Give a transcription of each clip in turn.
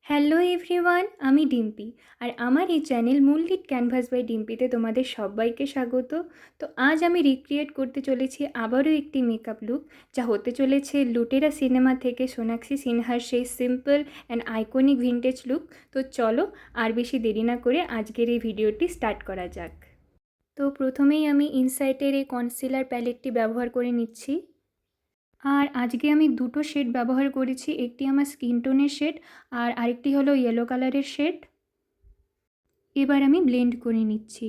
Hello everyone, আমি ডিম্পি। আর আমার এই চ্যানেল মুনলিট ক্যানভাস বাই ডিম্পিতে তোমাদের সবাইকে স্বাগত। তো আজ আমি রিক্রিয়েট করতে চলেছি আবারও একটি মেকআপ লুক, যা হতে চলেছে লুটেরা সিনেমা থেকে সোনাক্ষী সিনহার সেই simple and iconic vintage look. তো চলো আর বেশি দেরি না করে আজকের এই ভিডিওটি স্টার্ট করা যাক। তো প্রথমেই আমি ইনসাইটের এই কনসিলার প্যালেটটি ব্যবহার করে নিচ্ছি। আর আজকে আমি দুটো শেড ব্যবহার করেছি, একটি আমার স্কিন টোনের শেড আর আরেকটি হলো ইয়েলো কালারের শেড। এবার আমি ব্লেন্ড করে নিচ্ছি।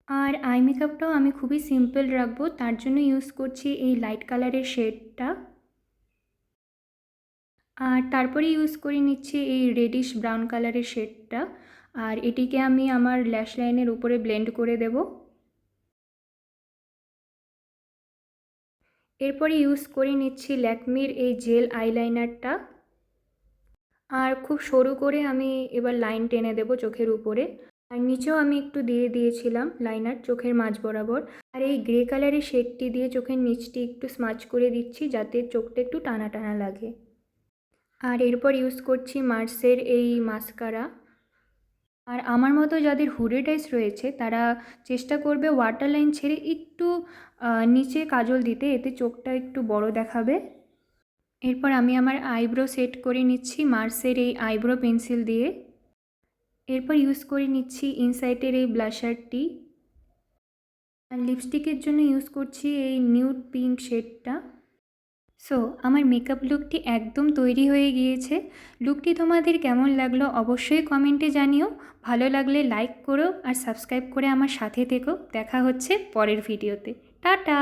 আর আই মেকআপটাও আমি খুবই সিম্পল রাখবো, তার জন্য ইউজ করছি এই লাইট কালারের শেডটা। আর তারপরে ইউজ করে নিচ্ছি এই রেডিশ ব্রাউন কালারের শেডটা। আর এটিকে আমি আমার ল্যাশ লাইনের উপরে ব্লেন্ড করে দেব। এরপরে ইউজ করে নিচ্ছি ল্যাকমির এই জেল আইলাইনারটা। আর খুব সরু করে আমি এবার লাইন টেনে দেব চোখের উপরে। আর নিচেও আমি একটু দিয়ে দিয়েছিলাম লাইনার চোখের মাঝ বরাবর। আর এই গ্রে কালারের শেডটি দিয়ে চোখের নিচটি একটু স্মাচ করে দিচ্ছি, যাতে চোখটা একটু টানা টানা লাগে। আর এরপর ইউজ করছি মার্সের এই মাস্কারা। আর আমার মতো যাদের হুডেড আইস রয়েছে তারা চেষ্টা করবে ওয়াটার লাইন ছেড়ে একটু নিচে কাজল দিতে, এতে চোখটা একটু বড় দেখাবে। এরপর আমি আমার আইব্রো সেট করে নিচ্ছি মার্সের এই আইব্রো পেন্সিল দিয়ে। এরপর ইউজ করে নিচ্ছি ইনসাইটের এই ব্লাশারটি। আর লিপস্টিকের জন্য ইউজ করছি এই নিউড পিঙ্ক শেডটা। সো আমার মেকআপ লুকটি একদম তৈরি হয়ে গিয়েছে। লুকটি তোমাদের কেমন লাগলো অবশ্যই কমেন্টে জানিও। ভালো লাগলে লাইক করো আর সাবস্ক্রাইব করে আমার সাথে থেকো। দেখা হচ্ছে পরের ভিডিওতে। টাটা।